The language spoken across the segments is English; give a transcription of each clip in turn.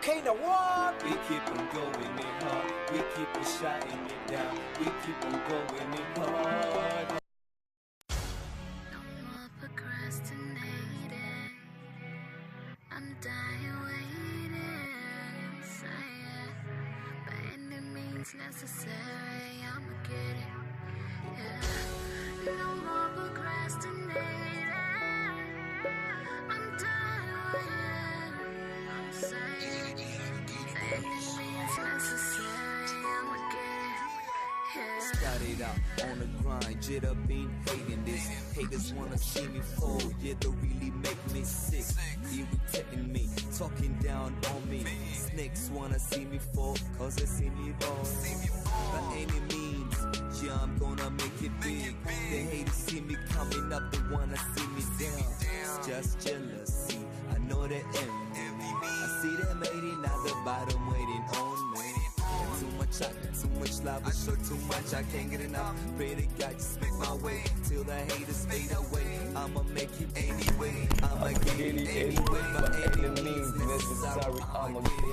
Okay, now what? We keep on going in hard. We keep on shutting it down. We keep on going in hard. No more procrastinating. I'm dying waiting. Say it. By any means necessary, I'ma get it. Yeah. No more procrastinating. I'm dying waiting. I'm saying, by any means necessary, I'ma get it. Yeah. Started out on the grind, jitter been hating this. Haters wanna see me fall, yeah, they really make me sick. Irritating me, talking down on me. Snakes wanna see me fall, cause they see me fall. By any means, yeah, I'm gonna make it big. They hate to see me coming up, they wanna see me down. It's just jealousy, I know they envy me. I see them hating at the bottom, waiting on me. Too much, I got too much love, I show too much, I can't get enough. Pray to God, just make my way till the haters fade away. I'ma make it anyway, I'ma get it anyway. By any means necessary, I'ma get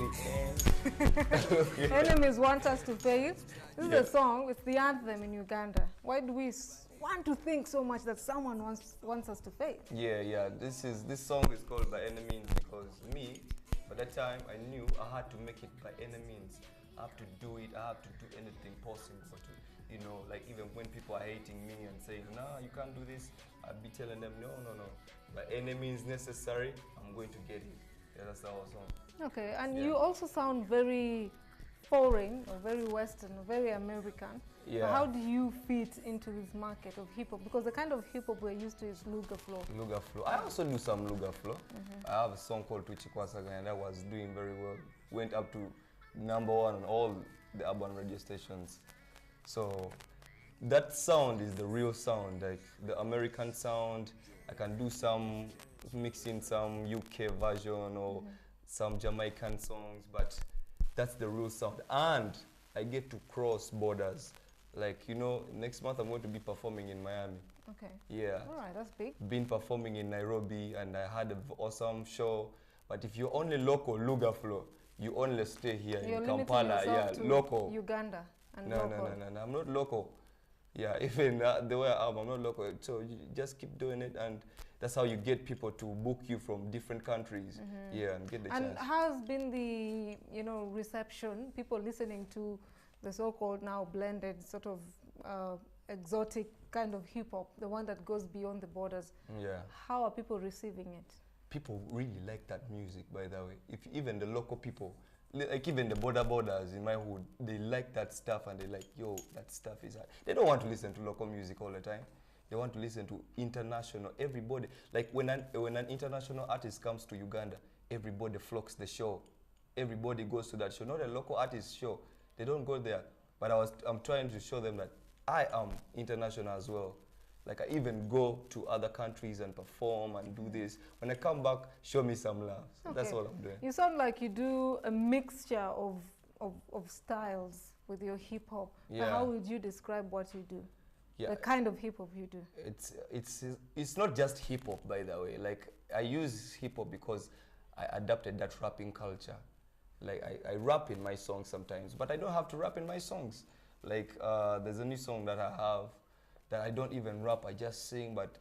it. Enemies want us to fail. This is a song, it's the anthem in Uganda. Why do we want to think so much that someone wants us to fail? Yeah. This song is called By Any Means because me, by that time, I knew I had to make it by any means. I have to do it. I have to do anything possible to, like even when people are hating me and saying, "No, you can't do this," I'll be telling them, "No. By any means necessary, I'm going to get it." Yeah, that's our song. Okay, and you also sound very foreign or very Western or very American. Yeah. How do you fit into this market of hip hop? Because the kind of hip hop we're used to is Luga Flow. Luga Flow. I also do some Luga Flow. I have a song called Tuchikwasaga and that was doing very well. Went up to #1 on all the urban radio stations. So that sound is the real sound, like the American sound. I can do some mixing some UK version or some Jamaican songs, but that's the real sound. And I get to cross borders. Like, next month I'm going to be performing in Miami. Okay. Yeah. All right, that's big. Been performing in Nairobi and I had an awesome show. But if you're only local Luga Flow, you only stay here in Kampala. Yeah, local. Uganda and no, local. No, I'm not local. Yeah, even the way I'm not local. So you just keep doing it and that's how you get people to book you from different countries. Yeah, and get the chance. And how has been the, reception, people listening to the so-called now blended sort of exotic kind of hip-hop, the one that goes beyond the borders? Yeah. How are people receiving it? People really like that music, by the way. If even the local people, like even the borders in my hood, they like that stuff and they're like, yo, that stuff is hard. They don't want to listen to local music all the time. They want to listen to international, everybody. Like when an international artist comes to Uganda, everybody flocks the show. Everybody goes to that show, not a local artist show. They don't go there. But I'm trying to show them that I am international as well. Like I even go to other countries and perform and do this. When I come back, show me some love. So that's all I'm doing. You sound like you do a mixture of styles with your hip hop. Yeah. How would you describe what you do? Yeah. The kind of hip hop you do? It's not just hip hop, by the way. Like I use hip hop because I adapted that rapping culture. Like I rap in my songs sometimes, but I don't have to rap in my songs. Like there's a new song that I have that I don't even rap, I just sing, but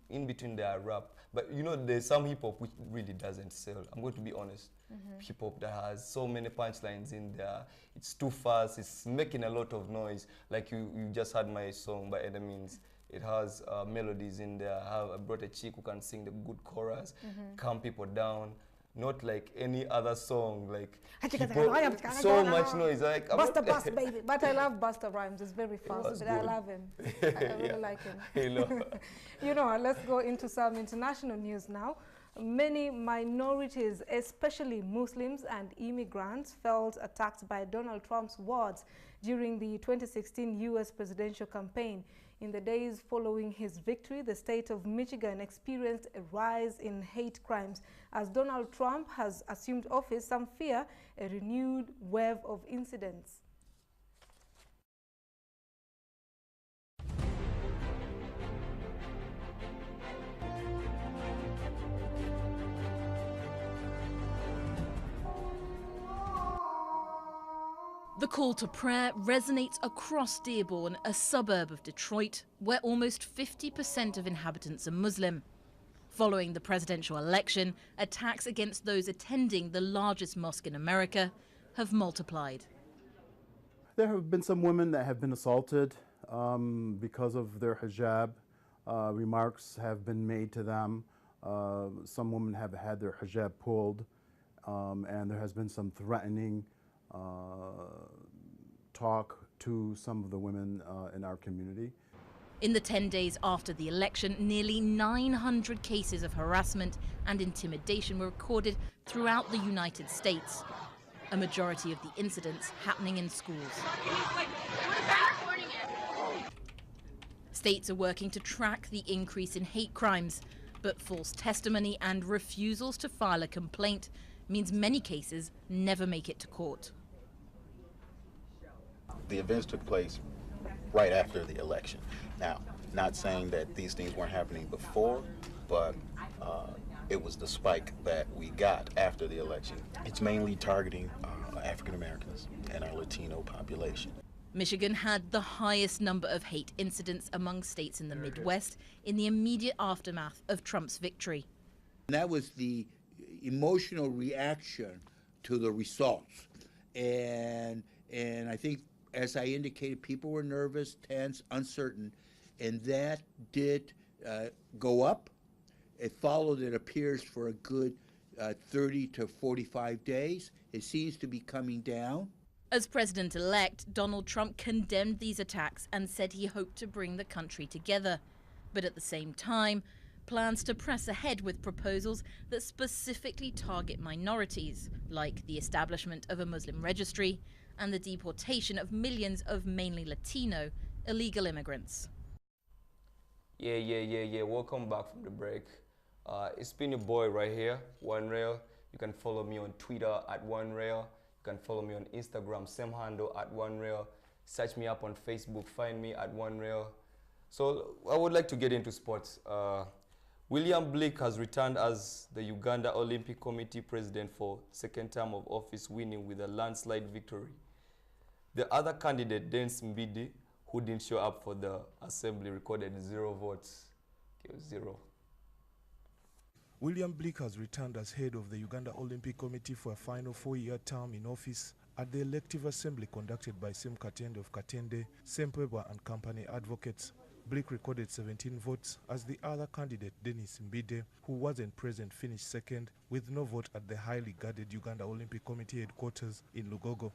in between there I rap. But there's some hip hop which really doesn't sell. I'm going to be honest. Hip hop that has so many punchlines in there. It's too fast, it's making a lot of noise. Like you just had my song By Any Means. It has melodies in there. I brought a chick who can sing the good chorus, calm people down. Not like any other song, like so much noise. Like Busta, baby. But I love Busta Rhymes. It's very fast, but I love him. I really like him. Let's go into some international news now. Many minorities, especially Muslims and immigrants, felt attacked by Donald Trump's words during the 2016 U.S. presidential campaign. In the days following his victory, the state of Michigan experienced a rise in hate crimes. As Donald Trump has assumed office, some fear a renewed wave of incidents. The call to prayer resonates across Dearborn, a suburb of Detroit, where almost 50% of inhabitants are Muslim. Following the presidential election, attacks against those attending the largest mosque in America have multiplied. There have been some women that have been assaulted because of their hijab. Remarks have been made to them. Some women have had their hijab pulled, and there has been some threatening talk to some of the women in our community. In the 10 days after the election, nearly 900 cases of harassment and intimidation were recorded throughout the United States, a majority of the incidents happening in schools. States are working to track the increase in hate crimes, but false testimony and refusals to file a complaint means many cases never make it to court. The events took place right after the election. Now, not saying that these things weren't happening before, but it was the spike that we got after the election. It's mainly targeting African Americans and our Latino population. Michigan had the highest number of hate incidents among states in the Midwest in the immediate aftermath of Trump's victory. That was the emotional reaction to the results. And I think, as I indicated, people were nervous, tense, uncertain, and that did go up. It followed, it appears, for a good 30 to 45 days. It seems to be coming down. As president-elect, Donald Trump condemned these attacks and said he hoped to bring the country together. But at the same time, plans to press ahead with proposals that specifically target minorities, like the establishment of a Muslim registry and the deportation of millions of mainly Latino illegal immigrants. Yeah. Welcome back from the break. It's been your boy right here, One Rail. You can follow me on Twitter at One Rail. You can follow me on Instagram, same handle at One Rail. Search me up on Facebook, find me at One Rail. So I would like to get into sports. William Blake has returned as the Uganda Olympic Committee president for second term of office, winning with a landslide victory. The other candidate, Dennis Mbidi, who didn't show up for the assembly, recorded 0 votes. Okay, 0. William Blake has returned as head of the Uganda Olympic Committee for a final 4-year term in office at the elective assembly conducted by Sim Katende of Katende, Sempebwa and Company advocates. Blake recorded 17 votes as the other candidate, Dennis Mbide, who wasn't present, finished second with no vote at the highly guarded Uganda Olympic Committee headquarters in Lugogo.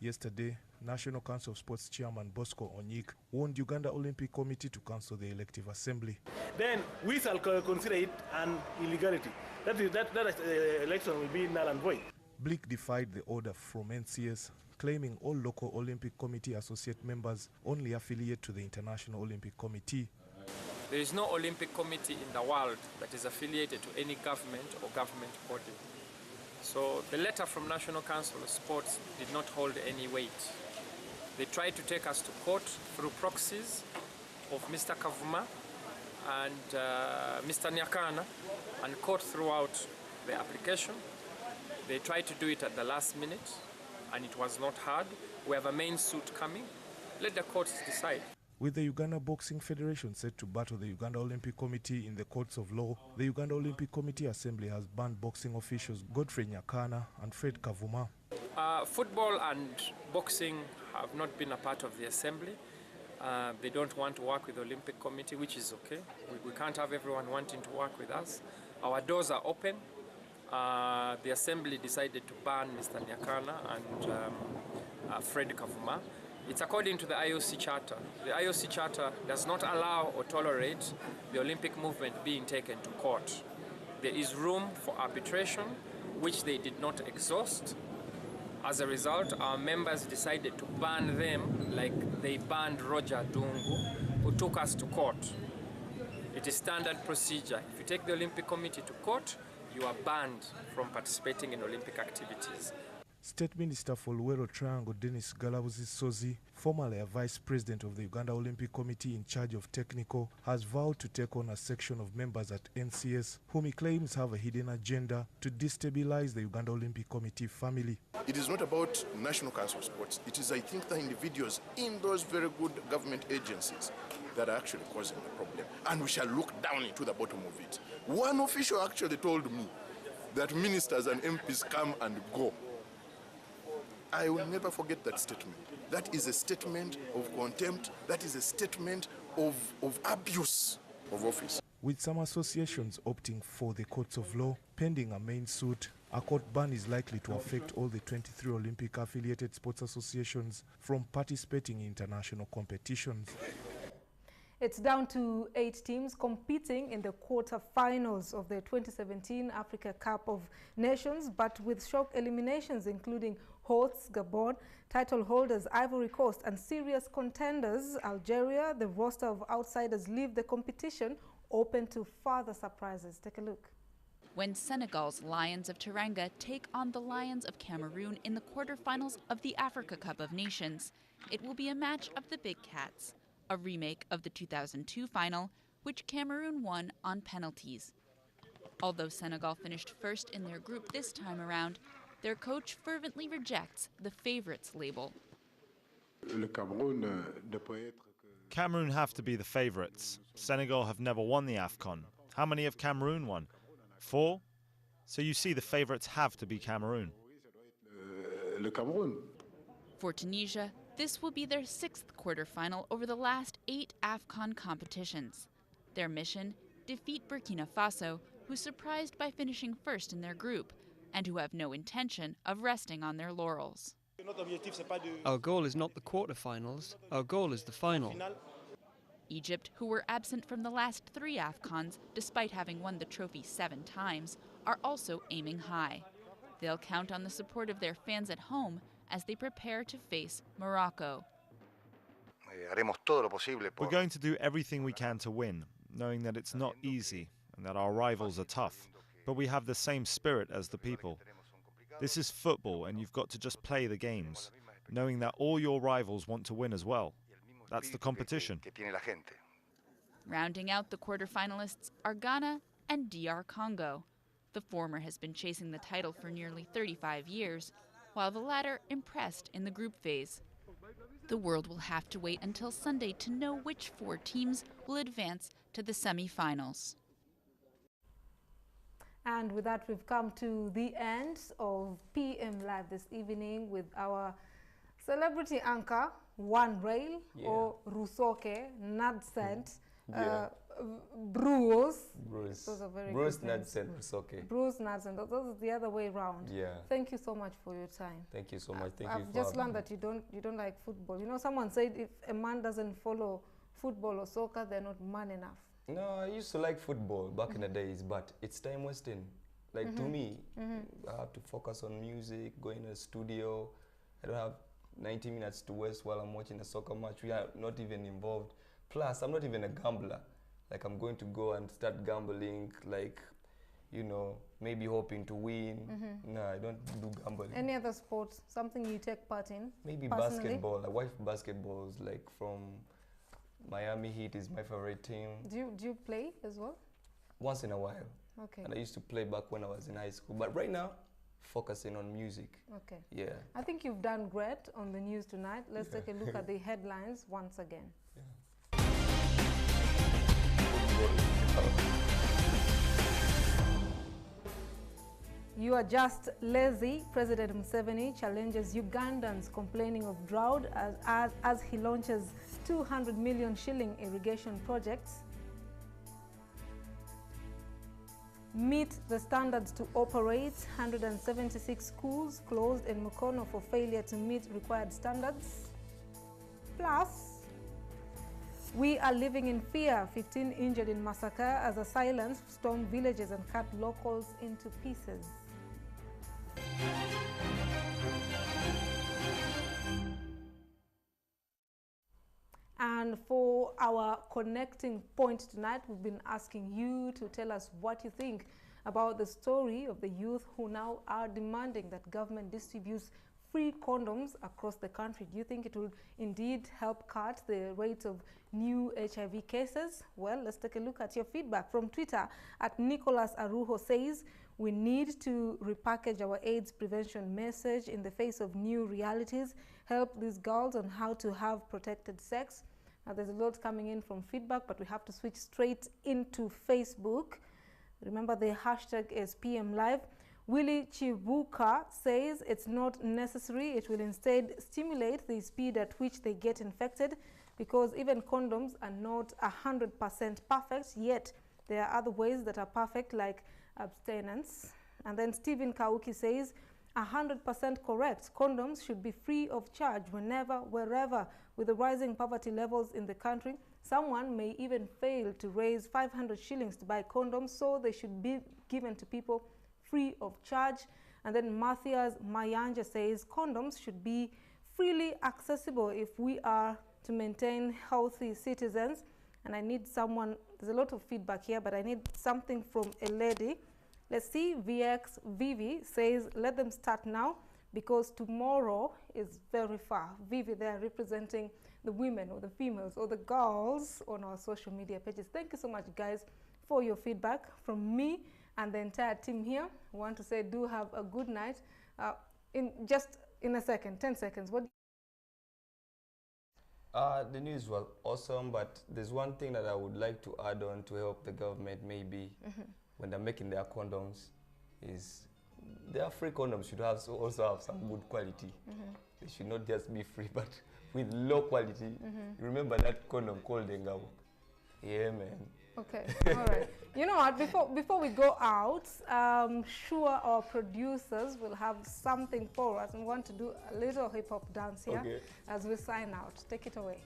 Yesterday, National Council of Sports Chairman Bosco Onyik warned Uganda Olympic Committee to cancel the elective assembly. Then we shall consider it an illegality. That election will be null and void. Blake defied the order from NCS, claiming all local Olympic Committee associate members only affiliate to the International Olympic Committee. There is no Olympic Committee in the world that is affiliated to any government or government body. So the letter from National Council of Sports did not hold any weight. They tried to take us to court through proxies of Mr. Kavuma and Mr. Nyakana, and court threw out the application. They tried to do it at the last minute, and it was not heard. We have a main suit coming. Let the courts decide. With the Uganda Boxing Federation set to battle the Uganda Olympic Committee in the courts of law, the Uganda Olympic Committee Assembly has banned boxing officials Godfrey Nyakana and Fred Kavuma. Football and boxing have not been a part of the assembly. They don't want to work with the Olympic Committee, which is okay. We can't have everyone wanting to work with us. Our doors are open. The assembly decided to ban Mr. Nyakana and Fred Kavuma. It's according to the IOC Charter. The IOC Charter does not allow or tolerate the Olympic movement being taken to court. There is room for arbitration, which they did not exhaust. As a result, our members decided to ban them like they banned Roger Dungu, who took us to court. It is standard procedure. If you take the Olympic Committee to court, you are banned from participating in Olympic activities. State Minister for Luwero Triangle Dennis Galabuzi Sozi, formerly a Vice President of the Uganda Olympic Committee in charge of technical, has vowed to take on a section of members at NCS whom he claims have a hidden agenda to destabilize the Uganda Olympic Committee family. It is not about National Council of Sports. It is, I think, the individuals in those very good government agencies that are actually causing the problem. And we shall look down into the bottom of it. One official actually told me that ministers and MPs come and go. I will never forget that statement. That is a statement of contempt. That is a statement of abuse of office. With some associations opting for the courts of law, pending a main suit, a court ban is likely to affect all the 23 Olympic-affiliated sports associations from participating in international competitions. It's down to 8 teams competing in the quarter-finals of the 2017 Africa Cup of Nations, but with shock eliminations including hosts Gabon, title holders Ivory Coast, and serious contenders Algeria. The roster of outsiders leave the competition open to further surprises. Take a look. When Senegal's Lions of Teranga take on the Lions of Cameroon in the quarterfinals of the Africa Cup of Nations, it will be a match of the Big Cats, a remake of the 2002 final, which Cameroon won on penalties. Although Senegal finished first in their group this time around, their coach fervently rejects the favorites label. Cameroon have to be the favourites. Senegal have never won the AFCON. How many have Cameroon won? 4? So you see the favourites have to be Cameroon. For Tunisia, this will be their 6th quarterfinal over the last 8 AFCON competitions. Their mission, defeat Burkina Faso, who surprised by finishing first in their group, and who have no intention of resting on their laurels. Our goal is not the quarterfinals, our goal is the final. Egypt, who were absent from the last 3 AFCONs despite having won the trophy 7 times, are also aiming high. They'll count on the support of their fans at home as they prepare to face Morocco. We're going to do everything we can to win, knowing that it's not easy and that our rivals are tough, but we have the same spirit as the people. This is football and you've got to just play the games, knowing that all your rivals want to win as well. That's the competition. Rounding out the quarterfinalists are Ghana and DR Congo. The former has been chasing the title for nearly 35 years, while the latter impressed in the group phase. The world will have to wait until Sunday to know which 4 teams will advance to the semi-finals. And with that, we've come to the end of PM Live this evening with our celebrity anchor, One Rail, or Rusoke, Nadsent, Bruce. Those are very Bruce good names. Nadsent, Rusoke. Bruce Nadsent. Those are the other way around. Yeah. Thank you so much for your time. Thank you so much. Thank you I've for just learned having that you don't like football. You know, someone said if a man doesn't follow football or soccer, they're not man enough. No, I used to like football back in the days, but it's time wasting. Like to me, I have to focus on music, go in the studio. I don't have 90 minutes to waste while I'm watching a soccer match. We are not even involved. Plus, I'm not even a gambler. Like I'm going to go and start gambling, like, you know, maybe hoping to win. No, I don't do gambling. Any other sports, something you take part in? Maybe personally? basketball. I watch basketballs, like from Miami Heat is my favorite team. Do you play as well? Once in a while. Okay. And I used to play back when I was in high school. But right now, focusing on music. Okay. Yeah. I think you've done great on the news tonight. Let's take a look at the headlines once again. You are just lazy. President Museveni challenges Ugandans complaining of drought as he launches 200 million shilling irrigation projects. Meet the standards to operate. 176 schools closed in Mukono for failure to meet required standards. Plus, we are living in fear. 15 injured in massacre as assailants stormed villages and cut locals into pieces. And for our connecting point tonight, we've been asking you to tell us what you think about the story of the youth who now are demanding that government distributes free condoms across the country. Do you think it will indeed help cut the rate of new HIV cases? Well, let's take a look at your feedback. From Twitter, at Nicholas Arujo says, we need to repackage our AIDS prevention message in the face of new realities, help these girls on how to have protected sex. Now, there's a lot coming in from feedback, but we have to switch straight into Facebook. Remember, the hashtag is PMLIVE. Willie Chibuka says it's not necessary. It will instead stimulate the speed at which they get infected, because even condoms are not 100% perfect, yet there are other ways that are perfect, like abstinence. And then Stephen Kauki says, 100% correct. Condoms should be free of charge whenever, wherever. With the rising poverty levels in the country, someone may even fail to raise 500 shillings to buy condoms, so they should be given to people free of charge. And then Matthias Mayanja says condoms should be freely accessible if we are to maintain healthy citizens. And I need someone, there's a lot of feedback here, but I need something from a lady. Let's see. VX Vivi says, let them start now because tomorrow is very far. Vivi, they are representing the women or the females or the girls on our social media pages. Thank you so much, guys, for your feedback. From me and the entire team here, I want to say do have a good night. In a second, 10 seconds. What? The news was awesome, but there's one thing that I would like to add on to help the government maybe when they're making their condoms is their free condoms should also have some good quality. They should not just be free, but with low quality. Remember that condom called Engao? Yeah, man. Okay, all right. You know what, before we go out, sure our producers will have something for us and want to do a little hip-hop dance here as we sign out. Take it away.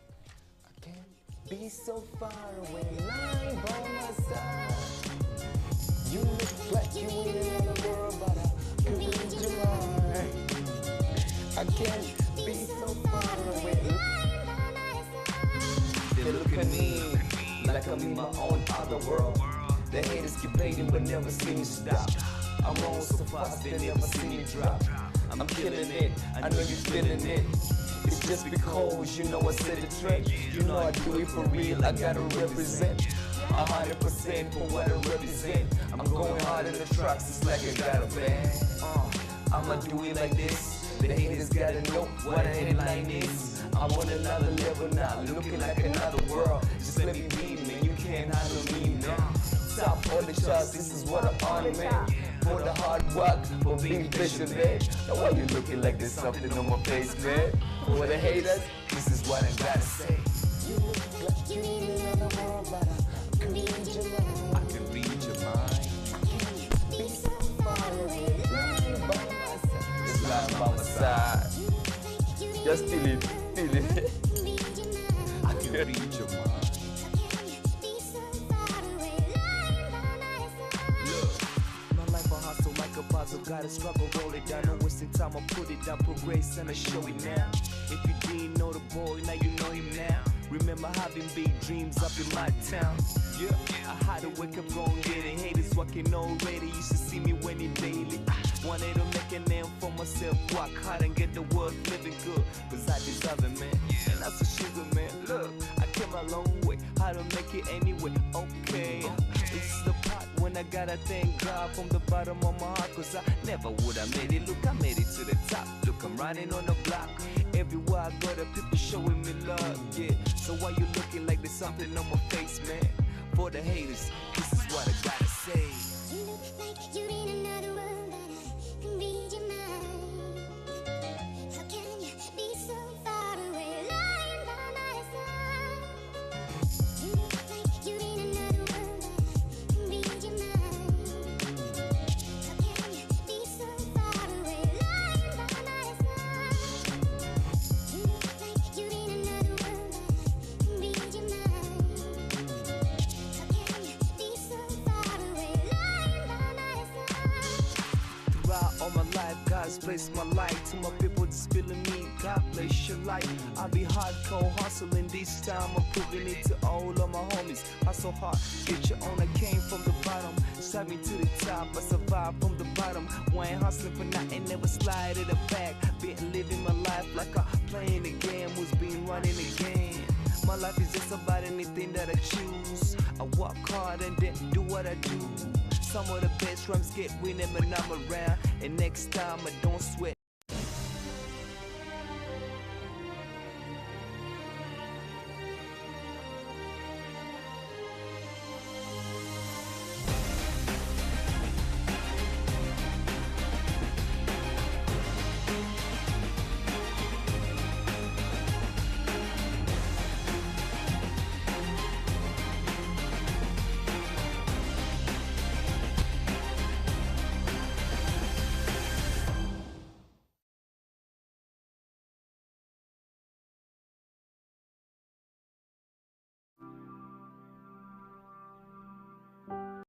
I can't be so far away, lying by my side. You look like you in another world, but I can read your mind. I can't be so far away, lying by my side. They look at me like I'm in my own other world. The haters keep hating but never see me stop. I'm on so fast they never see me drop. I'm killing it, I know you're feeling it. It's just because you know I said the trend. You know I do it for real, I gotta represent 100% for what I represent. I'm going hard in the tracks, it's like I got a band. I'ma do it like this. The haters gotta know what a headline is. I'm on another level now, looking like another world. Just let me be, man, you can't handle me now. Top on the charts, this is what I'm on, man. For the hard work, for being patient, man. Now why you looking like there's something on my face, man? For the haters, this is what I gotta say. You look like you in another world, but I can read your mind. I can read your mind. Be so far away, lying by my side. Just lying by my side. Just feel it, feel it. I can read your mind. So gotta struggle, roll it down, no wasting time, I put it down, progress and I show it now. If you didn't know the boy, now you know him now. Remember having big dreams up in my town. Yeah, I had to wake up, go and get it. Haters walking already, used to see me winning daily. Wanted to make a name for myself, work hard and get the world living good, cause I deserve it, man. And that's a sugar, man. Look, I came a long way, how to make it anyway, okay. This is the part when I gotta thank God from the bottom of my heart, cause I never would have made it. Look, I made it to the top. Look, I'm riding on the block. Everywhere I go, the people showing me love, yeah. So why you looking like there's something on my face, man? For the haters, this is what I gotta say. You look like you're in another world, but I can read your mind. How can you be so far away, lying by my side? You look like you're in another world, but I can read your mind. How can you be so far away, lying by my side? You look like you're in another world, but I can read your mind. How can you be so far away, lying by my side? Throughout all my life, God's blessed my life. To my people that's feeling me, God bless your life. I be hardcore hustling this time. I'm proving it to all of my homies. Hustle hard, get your own. I came from the bottom, shot me to the top. I survived from the bottom. Wayne hustling for nothing, never slide in the back. Been living my life like I'm playing the game, was being running the game. My life is just about anything that I choose. I work hard and then do what I do. Some of the best rhymes get winning when I'm around. And next time I don't sweat.